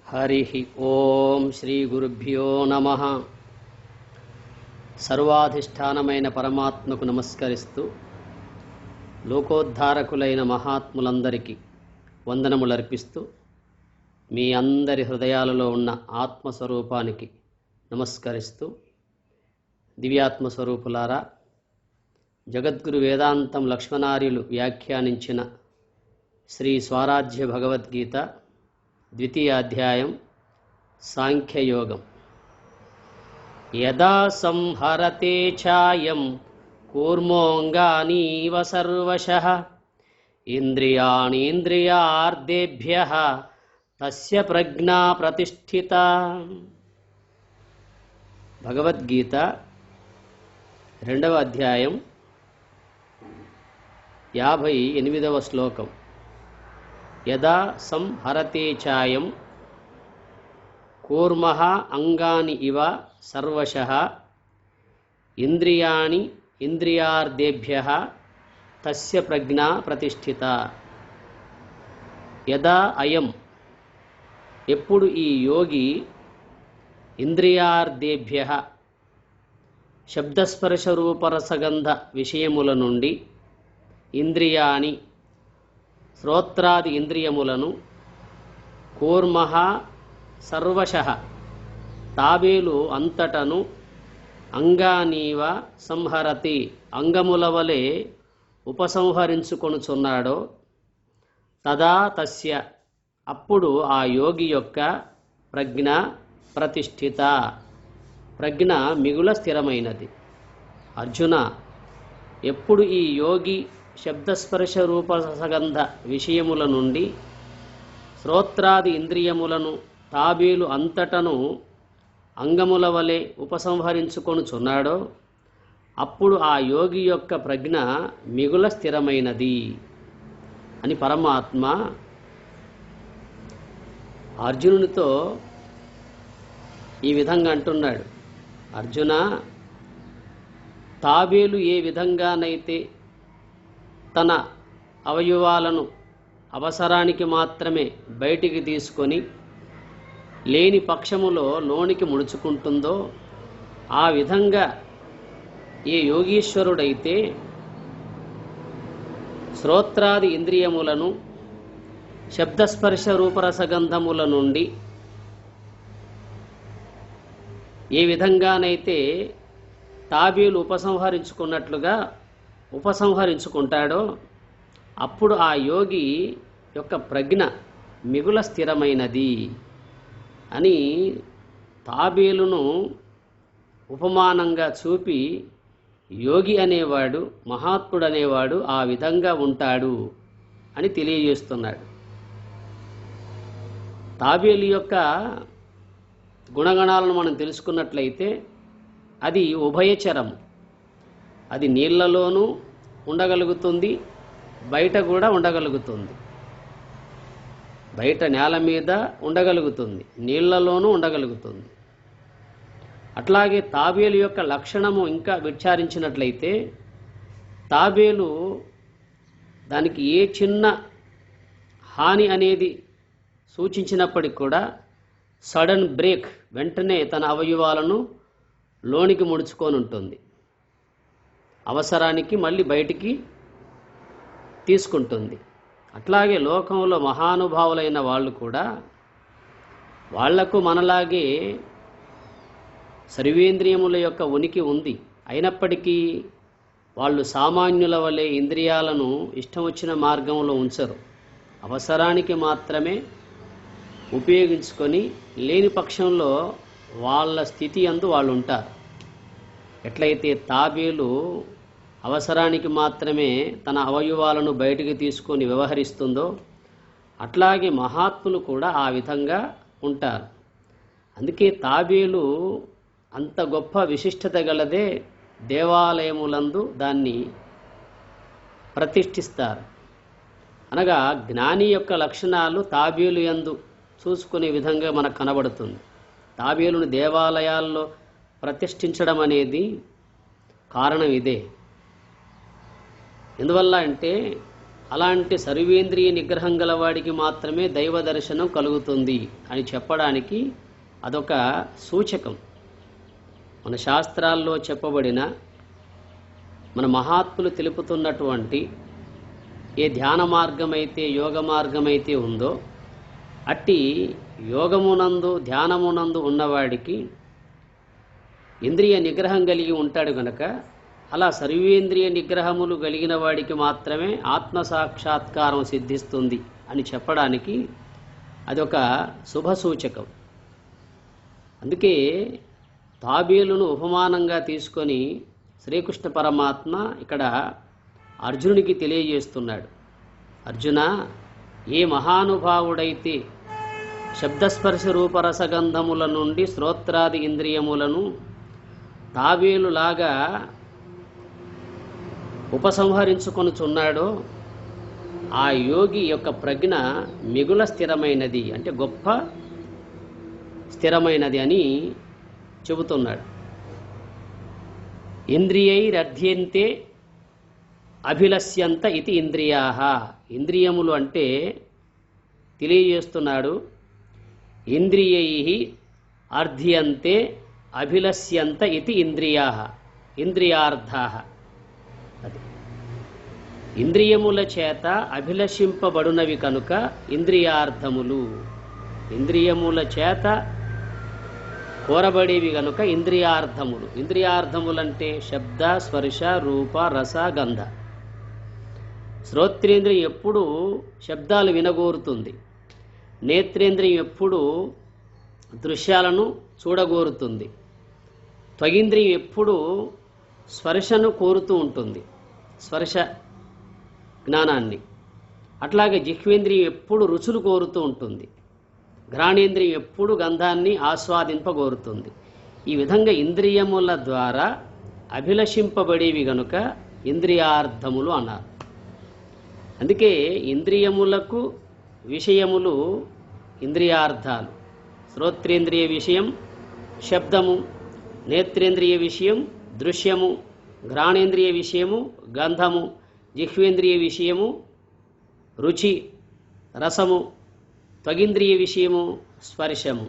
हरिः ఓం శ్రీ గురుభ్యో నమః. సర్వాధిష్టానమైన పరమాత్మకు నమస్కరిస్తూ లోకోద్ధారకులైన మహాత్ములందరికీ వందనములర్పిస్తూ మీ అందరి హృదయాలలో ఉన్న ఆత్మస్వరూపానికి నమస్కరిస్తూ, దివ్యాత్మస్వరూపులారా, జగద్గురు వేదాంతం లక్ష్మణార్యులు వ్యాఖ్యానించిన శ్రీ స్వరాజ్య భగవద్గీత ద్వితీయ అధ్యాయం సాంఖ్యయోగం. యదా సంహరతే ఛాయం కూర్మోంగానీవ సర్వశః ఇంద్రియాణీంద్రియార్థేభ్యః తస్య ప్రజ్ఞా ప్రతిష్ఠిత. భగవద్గీత 2వ అధ్యాయం 58వ శ్లోకం. యదా సంహరతే ఛాయం కూర్మః అంగాని ఇవ సర్వశః ఇంద్రియాణి ఇంద్రియార్థేభ్యః తస్య ప్రజ్ఞా ప్రతిష్ఠిత. యదా అయం, ఎప్పుడు ఈ యోగి, ఇంద్రియార్థేభ్యః శబ్దస్పర్శ రూపరసగంధ విషయముల నుండి, ఇంద్రియాణి శ్రోత్రాది ఇంద్రియములను, కూర్మః సర్వశః తాబేలు అంతటను, అంగానీవ సంహరతి అంగముల వలె ఉపసంహరించుకొనుచున్నాడో, తదా తస్య అప్పుడు ఆ యోగి యొక్క ప్రజ్ఞ ప్రతిష్ఠిత, ప్రజ్ఞ మిగుల స్థిరమైనది. అర్జున, ఎప్పుడు ఈ యోగి శబ్దస్పర్శ రూపరసగంధ విషయముల నుండి శ్రోత్రాది ఇంద్రియములను తాబేలు అంతటను అంగముల వలె ఉపసంహరించుకొనుచున్నాడో, అప్పుడు ఆ యోగి యొక్క ప్రజ్ఞ మిగుల స్థిరమైనది అని పరమాత్మ అర్జునునితో ఈ విధంగా అంటున్నాడు. అర్జున, తాబేలు ఏ విధంగానైతే తన అవయవాలను అవసరానికి మాత్రమే బయటికి తీసుకొని లేని పక్షములో లోనికి ముడుచుకుంటుందో, ఆ విధంగా ఏ యోగీశ్వరుడైతే శ్రోత్రాది ఇంద్రియములను శబ్దస్పర్శ రూపరసగంధముల నుండి ఏ విధంగానైతే తాబేలు ఉపసంహరించుకున్నట్లుగా ఉపసంహరించుకుంటాడో, అప్పుడు ఆ యోగి యొక్క ప్రజ్ఞ మిగుల స్థిరమైనది అని తాబేలును ఉపమానంగా చూపి, యోగి అనేవాడు, మహాత్ముడు అనేవాడు ఆ విధంగా ఉంటాడు అని తెలియజేస్తున్నాడు. తాబేలు యొక్క గుణగణాలను మనం తెలుసుకున్నట్లయితే అది ఉభయచరము. అది నీళ్లలోనూ ఉండగలుగుతుంది, బయట కూడా ఉండగలుగుతుంది. బయట నేల మీద ఉండగలుగుతుంది, నీళ్లలోనూ ఉండగలుగుతుంది. అట్లాగే తాబేలు యొక్క లక్షణము ఇంకా విచారించినట్లయితే, తాబేలు దానికి ఏ చిన్న హాని అనేది సూచించినప్పటికి కూడా సడన్ బ్రేక్, వెంటనే తన అవయవాలను లోనికి ముడుచుకొని ఉంటుంది. అవసరానికి మళ్ళీ బయటికి తీసుకుంటుంది. అట్లాగే లోకంలో మహానుభావులైన వాళ్ళు కూడా వాళ్లకు మనలాగే సర్వేంద్రియముల యొక్క ఉనికి ఉంది. అయినప్పటికీ వాళ్ళు సామాన్యుల వలె ఇంద్రియాలను ఇష్టం వచ్చిన మార్గంలో ఉంచరు. అవసరానికి మాత్రమే ఉపయోగించుకొని లేని పక్షంలో వాళ్ళ స్థితి యందు వాళ్ళు ఉంటారు. ఎట్లయితే తాబేలు అవసరానికి మాత్రమే తన అవయవాలను బయటికి తీసుకొని వ్యవహరిస్తుందో, అట్లాగే మహాత్ములు కూడా ఆ విధంగా ఉంటారు. అందుకే తాబేలు అంత గొప్ప విశిష్టత గలదే. దేవాలయములందు దాన్ని ప్రతిష్ఠిస్తారు. అనగా జ్ఞాని యొక్క లక్షణాలు తాబేలు యందు చూసుకునే విధంగా మనకు కనబడుతుంది. తాబేలును దేవాలయాల్లో ప్రతిష్ఠించడం అనేది కారణం ఇదే. ఎందువల్ల అంటే అలాంటి సర్వేంద్రియ నిగ్రహం గలవాడికి మాత్రమే దైవ దర్శనం కలుగుతుంది అని చెప్పడానికి అదొక సూచకం. మన శాస్త్రాల్లో చెప్పబడిన, మన మహాత్ములు తెలుపుతున్నటువంటి ఏ ధ్యాన మార్గమైతే, యోగ మార్గమైతే ఉందో, అట్టి యోగమునందు, ధ్యానమునందు ఉన్నవాడికి ఇంద్రియ నిగ్రహం కలిగి ఉంటాడు గనక, అలా సర్వేంద్రియ నిగ్రహములు కలిగిన వాడికి మాత్రమే ఆత్మసాక్షాత్కారం సిద్ధిస్తుంది అని చెప్పడానికి అదొక శుభసూచకం. అందుకే తాబేలును ఉపమానంగా తీసుకొని శ్రీకృష్ణ పరమాత్మ ఇక్కడ అర్జునుడికి తెలియజేస్తున్నాడు. అర్జున, ఏ మహానుభావుడైతే శబ్దస్పర్శ రూపరసగంధముల నుండి శ్రోత్రాది ఇంద్రియములను తాబేలులాగా ఉపసంహరించుకొనుచున్నాడో ఆ యోగి యొక్క ప్రజ్ఞ మిగుల స్థిరమైనది, అంటే గొప్ప స్థిరమైనది అని చెబుతున్నాడు. ఇంద్రియైరధ్యంతే అభిలష్యంత ఇది ఇంద్రియాః. ఇంద్రియములు అంటే తెలియజేస్తున్నాడు. ఇంద్రియైః అర్ధ్యంతే అభిలష్యంత ఇది ఇంద్రియాః, ఇంద్రియార్థాః. అది ఇంద్రియముల చేత అభిలషింపబడునవి కనుక ఇంద్రియార్థములు, ఇంద్రియముల చేత కోరబడేవి కనుక ఇంద్రియార్థములు. ఇంద్రియార్థములంటే శబ్ద, స్పర్శ, రూప, రస, గంధ. శ్రోత్రేంద్రియం ఎప్పుడు శబ్దాలు వినగోరుతుంది, నేత్రేంద్రియం ఎప్పుడు దృశ్యాలను చూడగోరుతుంది, త్వగింద్రియం ఎప్పుడు స్పర్శను కోరుతూ ఉంటుంది, స్పర్శ జ్ఞానాన్ని. అట్లాగే జిహ్వేంద్రియం ఎప్పుడు రుచులు కోరుతూ ఉంటుంది, ఘ్రాణేంద్రియం ఎప్పుడు గంధాన్ని ఆస్వాదింపగోరుతుంది. ఈ విధంగా ఇంద్రియముల ద్వారా అభిలషింపబడేవి గనుక ఇంద్రియార్థములు అన్నారు. అందుకే ఇంద్రియములకు విషయములు ఇంద్రియార్థాలు. శ్రోత్రేంద్రియ విషయం శబ్దము, నేత్రేంద్రియ విషయం దృశ్యము, ఘ్రాణేంద్రియ విషయము గంధము, జిహ్వేంద్రియ విషయము రుచి రసము, త్వగింద్రియ విషయము స్పర్శము.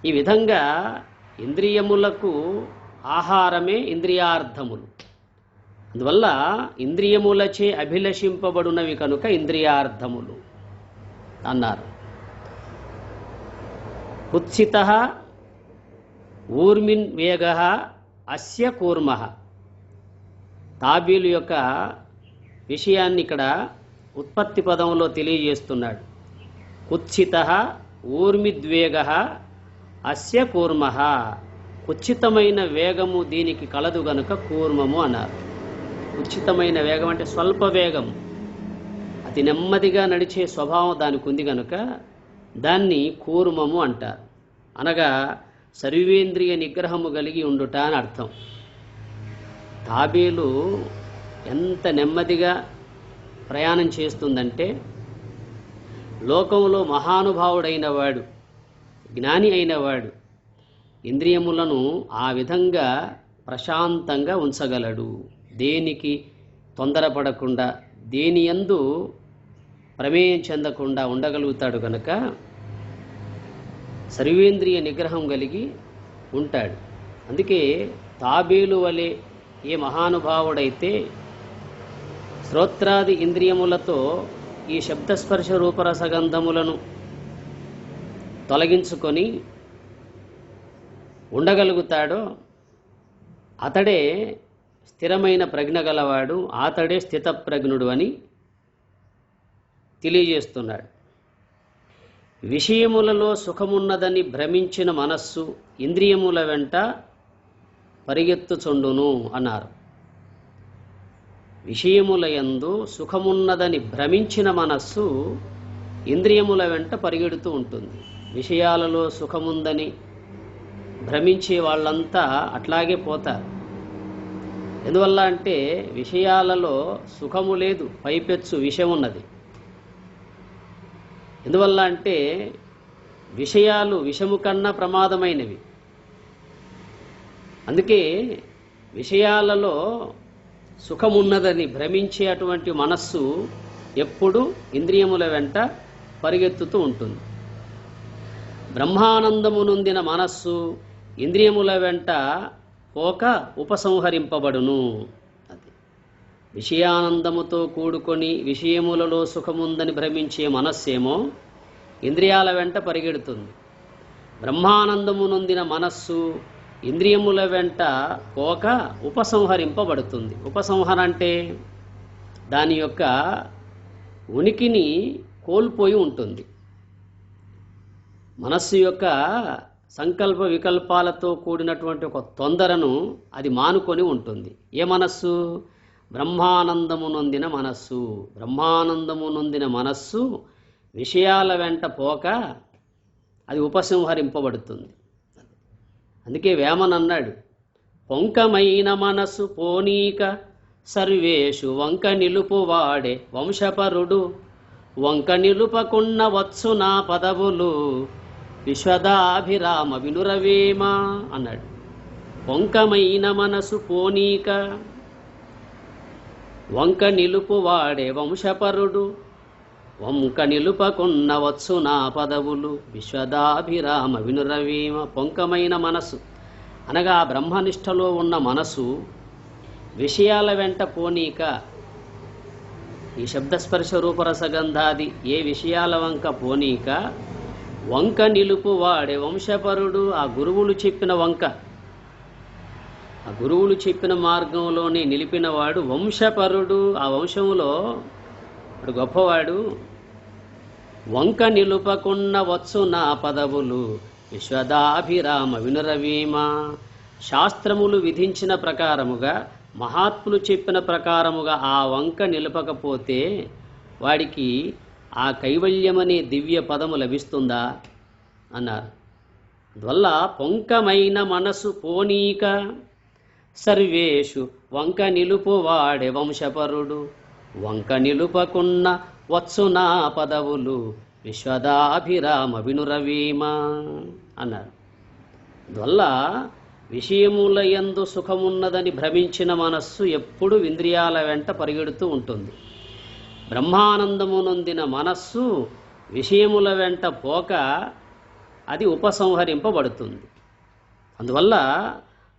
ఈ విధంగా ఇంద్రియములకు ఆహారమే ఇంద్రియార్థములు. అందువల్ల ఇంద్రియములచే అభిలషింపబడునవి కనుక ఇంద్రియార్థములు అన్నారు. కుత్సితః ఊర్మిన్ వేగః అస్య కూర్మః. తాబేలు యొక్క విషయాన్ని ఇక్కడ ఉత్పత్తి పదంలో తెలియజేస్తున్నాడు. కుత్సితః ఊర్మిద్వేగః అస్య కూర్మః. కుత్సితమైన వేగము దీనికి కలదు గనుక కూర్మము అన్నారు. కుత్సితమైన వేగం అంటే స్వల్ప వేగం, అతి నెమ్మదిగా నడిచే స్వభావం దానికి ఉంది కనుక దాన్ని కూర్మము అంటారు. అనగా సర్వేంద్రియ నిగ్రహము కలిగి ఉండుట అని అర్థం. తాబేలు ఎంత నెమ్మదిగా ప్రయాణం చేస్తుందంటే, లోకంలో మహానుభావుడైన వాడు, జ్ఞాని అయినవాడు ఇంద్రియములను ఆ విధంగా ప్రశాంతంగా ఉంచగలడు. దేనికి తొందరపడకుండా, దేని యందు ప్రమేయం చెందకుండా ఉండగలుగుతాడు కనుక సర్వేంద్రియ నిగ్రహం కలిగి ఉంటాడు. అందుకే తాబేలు వలె ఏ మహానుభావుడైతే శ్రోత్రాది ఇంద్రియములతో ఈ శబ్దస్పర్శ రూపరసగంధములను తొలగించుకొని ఉండగలుగుతాడో అతడే స్థిరమైన ప్రజ్ఞ గలవాడు, అతడే స్థితప్రజ్ఞుడు అని తెలియజేస్తున్నాడు. విషయములలో సుఖమున్నదని భ్రమించిన మనస్సు ఇంద్రియముల వెంట పరిగెత్తుచుండును అన్నారు. విషయముల యందు సుఖమున్నదని భ్రమించిన మనస్సు ఇంద్రియముల వెంట పరిగెడుతూ ఉంటుంది. విషయాలలో సుఖముందని భ్రమించే వాళ్ళంతా అట్లాగే పోతారు. ఎందువల్ల అంటే విషయాలలో సుఖము లేదు, పైపెచ్చు విషం ఉన్నది. ఎందువల్ల అంటే విషయాలు విషము కన్నా ప్రమాదమైనవి. అందుకే విషయాలలో సుఖమున్నదని భ్రమించే అటువంటి మనస్సు ఎప్పుడు ఇంద్రియముల వెంట పరిగెత్తుతూ ఉంటుంది. బ్రహ్మానందము నొందిన మనస్సు ఇంద్రియముల వెంట పోక ఉపసంహరింపబడును. అది విషయానందముతో కూడుకొని విషయములలో సుఖముందని భ్రమించే మనస్సేమో ఇంద్రియాల వెంట పరిగెడుతుంది. బ్రహ్మానందము నొందిన మనస్సు ఇంద్రియముల వెంట పోక ఉపసంహరింపబడుతుంది. ఉపసంహర అంటే దాని యొక్క ఉనికిని కోల్పోయి ఉంటుంది. మనస్సు యొక్క సంకల్ప వికల్పాలతో కూడినటువంటి ఒక తొందరను అది మానుకొని ఉంటుంది. ఏ మనస్సు? బ్రహ్మానందము నొందిన మనస్సు. బ్రహ్మానందము నొందిన మనస్సు విషయాల వెంట పోక అది ఉపసంహరింపబడుతుంది. అందుకే వేమన్ అన్నాడు, పొంకమైన మనసు పోనీక సర్వేషు వంక నిలుపు వాడే వంశపరుడు, వంక నిలుపకున్న వచ్చు నా పదవులు విశ్వదాభిరామ వినురవేమ అన్నాడు. పొంకమైన మనసు పోనీక వంక నిలుపు వాడే వంశపరుడు, వంక నిలుపకున్న వచ్చు నా పదవులు విశ్వదాభిరామ వినురవేమ. పొంకమైన మనసు అనగా బ్రహ్మనిష్టలో ఉన్న మనసు విషయాల వెంట పోనీక, ఈ శబ్దస్పర్శ రూపరసగంధాది ఏ విషయాల వంక పోనీక వంక నిలుపు వాడే వంశపరుడు. ఆ గురువులు చెప్పిన వంక, ఆ గురువులు చెప్పిన మార్గంలోనే నిలిపినవాడు వంశపరుడు. ఆ వంశములో వాడు గొప్పవాడు. వంక నిలుపకున్న వచ్చు నా పదవులు విశ్వదాభిరామ వినురవీమ. శాస్త్రములు విధించిన ప్రకారముగా మహాత్ములు చెప్పిన ప్రకారముగా ఆ వంక నిలపకపోతే వాడికి ఆ కైవల్యమనే దివ్య పదము లభిస్తుందా అన్నారు. అందువల్ల పొంకమైన మనసు పోనీక సర్వేషు వంక నిలుపు వాడే వంశపరుడు, వంక నిలుపకున్న వచ్చు నా పదవులు విశ్వదాభిరామ వినురవీమ అన్నారు. అందువల్ల విషయముల యందు సుఖమున్నదని భ్రమించిన మనస్సు ఎప్పుడు ఇంద్రియాల వెంట పరిగెడుతూ ఉంటుంది. బ్రహ్మానందము నొందిన మనస్సు విషయముల వెంట పోక అది ఉపసంహరింపబడుతుంది. అందువల్ల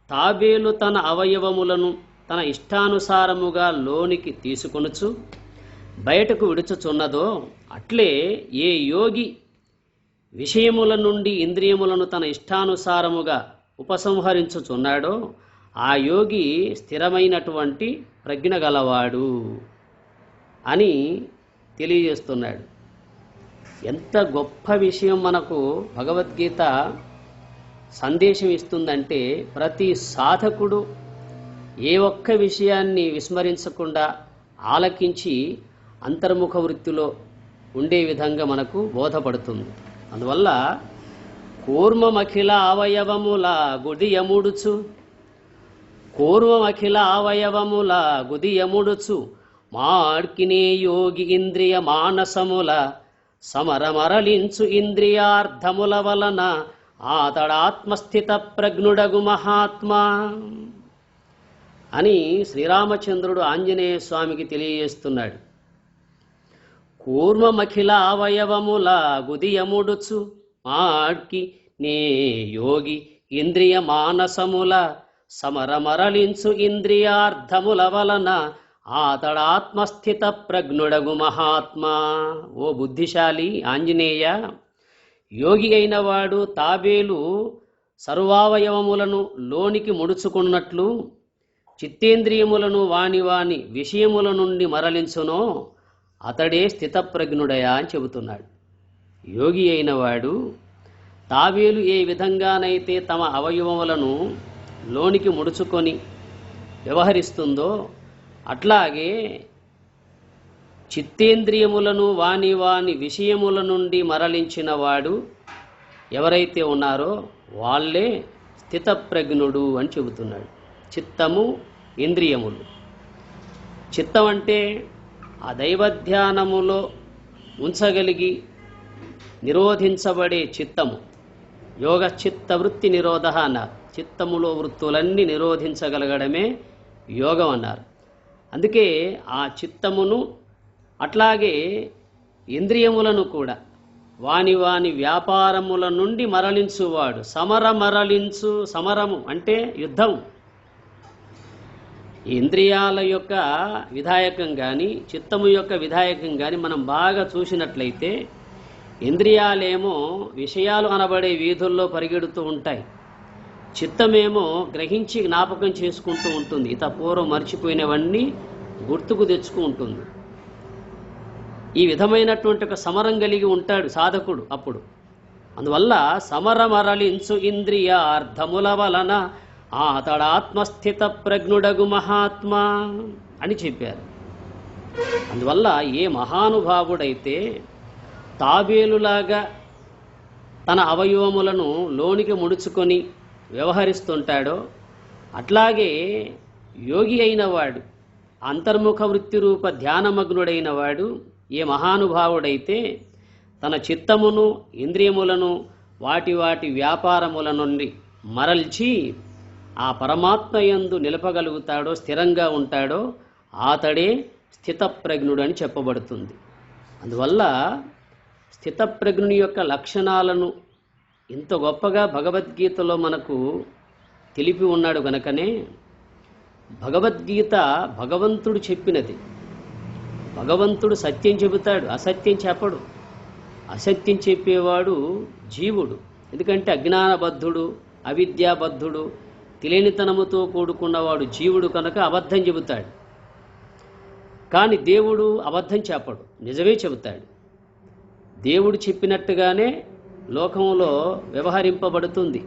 తాబేలు తన అవయవములను తన ఇష్టానుసారముగా లోనికి తీసుకొనుచు బయటకు విడుచుచున్నదో అట్లే ఏ యోగి విషయముల నుండి ఇంద్రియములను తన ఇష్టానుసారముగా ఉపసంహరించుచున్నాడో ఆ యోగి స్థిరమైనటువంటి ప్రజ్ఞ గలవాడు అని తెలియజేస్తున్నాడు. ఎంత గొప్ప విషయం మనకు భగవద్గీత సందేశం ఇస్తుందంటే, ప్రతి సాధకుడు ఏ ఒక్క విషయాన్ని విస్మరించకుండా ఆలకించి అంతర్ముఖ వృత్తిలో ఉండే విధంగా మనకు బోధపడుతుంది. అందువల్ల కూర్మమఖిల అవయవముల గుదియముడుచు, కూర్మమఖిల అవయవముల గుదియముడుచు మార్కినే యోగి ఇంద్రియ మానసముల సమరమరలించు ఇంద్రియార్థముల వలన ఆతడాత్మస్థిత ప్రజ్ఞుడగు మహాత్మా అని శ్రీరామచంద్రుడు ఆంజనేయ స్వామికి తెలియజేస్తున్నాడు. కూర్మమఖిల అవయవముల గుదియముడుచు మార్కి నే యోగి ఇంద్రియ మానసముల సమరమరలించు ఇంద్రియార్థముల వలన ఆతడాత్మస్థిత ప్రజ్ఞుడగు మహాత్మా. ఓ బుద్ధిశాలి ఆంజనేయ, యోగి అయిన వాడు తాబేలు సర్వావయవములను లోనికి ముడుచుకున్నట్లు చిత్తేంద్రియములను వాని వాని విషయముల నుండి మరలించునో అతడే స్థితప్రజ్ఞుడయా అని చెబుతున్నాడు. యోగి అయిన వాడు తాబేలు ఏ విధంగానైతే తమ అవయవములను లోనికి ముడుచుకొని వ్యవహరిస్తుందో అట్లాగే చిత్తేంద్రియములను వాని వాని విషయముల నుండి మరలించిన వాడు ఎవరైతే ఉన్నారో వాళ్ళే స్థితప్రజ్ఞుడు అని చెబుతున్నాడు. చిత్తము, ఇంద్రియములు. చిత్తం అంటే ఆ దైవధ్యానములో ఉంచగలిగి నిరోధించబడే చిత్తము. యోగ చిత్త వృత్తి నిరోధ అన్నారు. చిత్తములో వృత్తులన్నీ నిరోధించగలగడమే యోగం అన్నారు. అందుకే ఆ చిత్తమును అట్లాగే ఇంద్రియములను కూడా వాని వాని వ్యాపారముల నుండి మరలించువాడు. సమరము అంటే యుద్ధం. ఇంద్రియాల యొక్క విధాయకం కానీ చిత్తము యొక్క విధాయకం కానీ మనం బాగా చూసినట్లయితే, ఇంద్రియాలేమో విషయాలు అనబడే వీధుల్లో పరిగెడుతూ ఉంటాయి, చిత్తమేమో గ్రహించి జ్ఞాపకం చేసుకుంటూ ఉంటుంది, పూర్వం మర్చిపోయినవన్నీ గుర్తుకు తెచ్చుకుంటుంది. ఈ విధమైనటువంటి ఒక సమరం కలిగి ఉంటాడు సాధకుడు అప్పుడు. అందువల్ల సమరమరలించు ఇంద్రియార్థముల వలన అతడాత్మస్థిత ప్రజ్ఞుడగు మహాత్మా అని చెప్పారు. అందువల్ల ఏ మహానుభావుడైతే తాబేలులాగా తన అవయవములను లోనికి ముడుచుకొని వ్యవహరిస్తుంటాడో, అట్లాగే యోగి అయిన వాడు, అంతర్ముఖ వృత్తి రూప ధ్యానమగ్నుడైన వాడు, ఏ మహానుభావుడైతే తన చిత్తమును ఇంద్రియములను వాటి వాటి వ్యాపారముల నుండి మరల్చి ఆ పరమాత్మ యందు నిలపగలుగుతాడో, స్థిరంగా ఉంటాడో, అతడే స్థితప్రజ్ఞుడు అని చెప్పబడుతుంది. అందువల్ల స్థితప్రజ్ఞుని యొక్క లక్షణాలను ఇంత గొప్పగా భగవద్గీతలో మనకు తెలిపి ఉన్నాడు గనకనే భగవద్గీత భగవంతుడు చెప్పినది. భగవంతుడు సత్యం చెబుతాడు, అసత్యం చెప్పడు. అసత్యం చెప్పేవాడు జీవుడు. ఎందుకంటే అజ్ఞానబద్ధుడు, అవిద్యాబద్ధుడు, తెలియనితనముతో కూడుకున్నవాడు జీవుడు కనుక అబద్ధం చెబుతాడు. కానీ దేవుడు అబద్ధం చెప్పడు, నిజమే చెబుతాడు. దేవుడు చెప్పినట్టుగానే లోకంలో వ్యవహరింపబడుతుంది.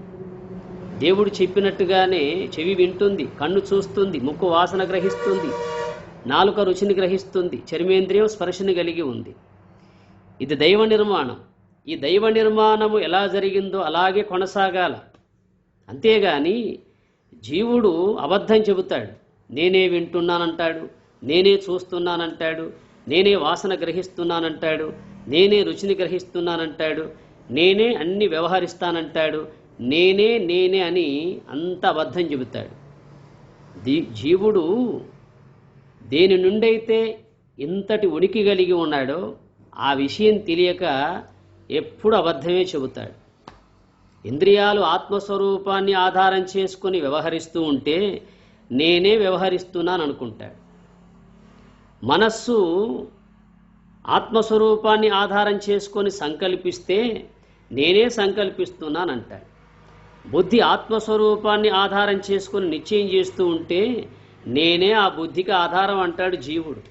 దేవుడు చెప్పినట్టుగానే చెవి వింటుంది, కన్ను చూస్తుంది, ముక్కు వాసన గ్రహిస్తుంది, నాలుక రుచిని గ్రహిస్తుంది, చర్మేంద్రియం స్పర్శని కలిగి ఉంది. ఇది దైవ నిర్మాణం. ఈ దైవ నిర్మాణము ఎలా జరిగిందో అలాగే కొనసాగాల. అంతేగాని జీవుడు అబద్ధం చెబుతాడు. నేనే వింటున్నానంటాడు, నేనే చూస్తున్నానంటాడు, నేనే వాసన గ్రహిస్తున్నానంటాడు, నేనే రుచిని గ్రహిస్తున్నానంటాడు, నేనే అన్ని వ్యవహరిస్తానంటాడు, నేనే నేనే అని అంత అబద్ధం చెబుతాడు. జీవుడు దేని నుండైతే ఇంతటి ఉనికి కలిగి ఉన్నాడో ఆ విషయం తెలియక ఎప్పుడు అబద్ధమే చెబుతాడు. ఇంద్రియాలు ఆత్మస్వరూపాన్ని ఆధారం చేసుకొని వ్యవహరిస్తూ ఉంటే నేనే వ్యవహరిస్తున్నాను అనుకుంటాడు. మనస్సు ఆత్మస్వరూపాన్ని ఆధారం చేసుకొని సంకల్పిస్తే నేనే సంకల్పిస్తున్నానంటాడు. బుద్ధి ఆత్మస్వరూపాన్ని ఆధారం చేసుకొని నిశ్చయం చేస్తూ ఉంటే నేనే ఆ బుద్ధికి ఆధారం అంటాడు జీవుడు.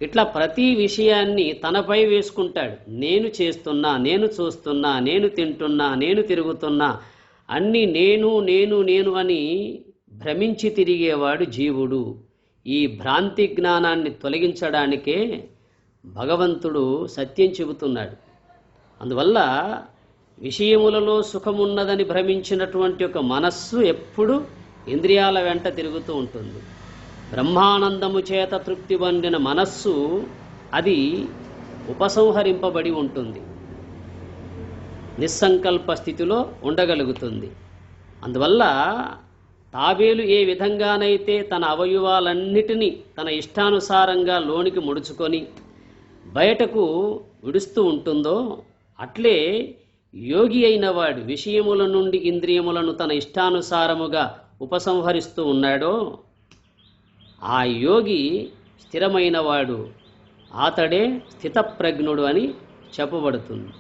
ఇట్లా ప్రతి విషయాన్ని తనపై వేసుకుంటాడు. నేను చేస్తున్నా, నేను చూస్తున్నా, నేను తింటున్నా, నేను తిరుగుతున్నా, అన్నీ నేను నేను నేను అని భ్రమించి తిరిగేవాడు జీవుడు. ఈ భ్రాంతి జ్ఞానాన్ని తొలగించడానికే భగవంతుడు సత్యం చెబుతున్నాడు. అందువల్ల విషయములలో సుఖమున్నదని భ్రమించినటువంటి ఒక మనస్సు ఎప్పుడు ఇంద్రియాల వెంట తిరుగుతూ ఉంటుంది. బ్రహ్మానందము చేత తృప్తి పొందిన మనస్సు అది ఉపసంహరింపబడి ఉంటుంది, నిస్సంకల్ప స్థితిలో ఉండగలుగుతుంది. అందువల్ల తాబేలు ఏ విధంగానైతే తన అవయవాలన్నిటినీ తన ఇష్టానుసారంగా లోనికి ముడుచుకొని బయటకు విడుస్తూ ఉంటుందో, అట్లే యోగి అయిన వాడు విషయముల నుండి ఇంద్రియములను తన ఇష్టానుసారముగా ఉపసంహరిస్తూ ఉన్నాడో ఆ యోగి స్థిరమైన వాడు, అతడే స్థితప్రజ్ఞుడు అని చెప్పబడుతుంది.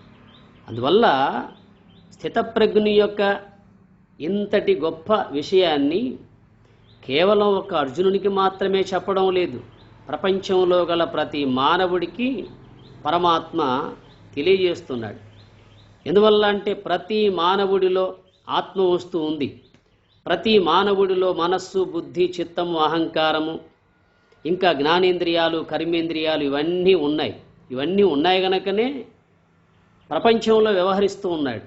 అందువల్ల స్థితప్రజ్ఞుని యొక్క ఇంతటి గొప్ప విషయాన్ని కేవలం ఒక అర్జునునికి మాత్రమే చెప్పడం లేదు, ప్రపంచంలో గల ప్రతి మానవుడికి పరమాత్మ తెలియజేస్తున్నాడు. ఎందువల్ల అంటే ప్రతి మానవుడిలో ఆత్మ వస్తూ ఉంది. ప్రతి మానవుడిలో మనస్సు, బుద్ధి, చిత్తము, అహంకారము, ఇంకా జ్ఞానేంద్రియాలు, కర్మేంద్రియాలు ఇవన్నీ ఉన్నాయి. ఇవన్నీ ఉన్నాయి గనకనే ప్రపంచంలో వ్యవహరిస్తూ ఉన్నాడు.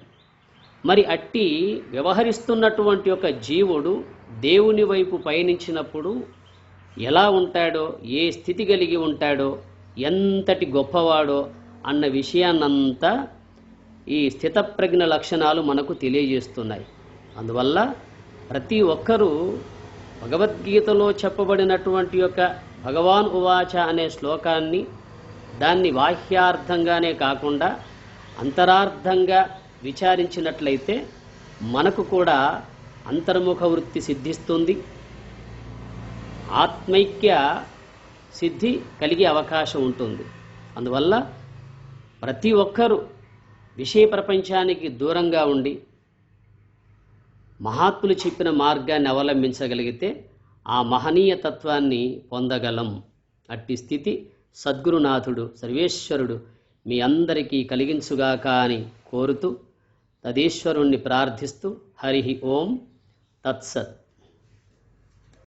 మరి అట్టి వ్యవహరిస్తున్నటువంటి ఒక జీవుడు దేవుని వైపు పయనించినప్పుడు ఎలా ఉంటాడో, ఏ స్థితి కలిగి ఉంటాడో, ఎంతటి గొప్పవాడో అన్న విషయాన్నంతా ఈ స్థితప్రజ్ఞ లక్షణాలు మనకు తెలియజేస్తున్నాయి. అందువల్ల ప్రతి ఒక్కరూ భగవద్గీతలో చెప్పబడినటువంటి యొక్క భగవాన్ ఉవాచ అనే శ్లోకాన్ని దాన్ని బాహ్యార్థంగానే కాకుండా అంతరార్థంగా విచారించినట్లయితే మనకు కూడా అంతర్ముఖ వృత్తి సిద్ధిస్తుంది, ఆత్మైక్య సిద్ధి కలిగే అవకాశం ఉంటుంది. అందువల్ల ప్రతి ఒక్కరూ విషయ ప్రపంచానికి దూరంగా ఉండి మహాత్ములు చెప్పిన మార్గాన్ని అవలంబించగలిగితే ఆ మహనీయ తత్వాన్ని పొందగలం. అట్టి స్థితి సద్గురునాథుడు సర్వేశ్వరుడు మీ అందరికీ కలిగించుగాక అని కోరుతూ తదీశ్వరుణ్ణి ప్రార్థిస్తూ హరి ఓం తత్సత్.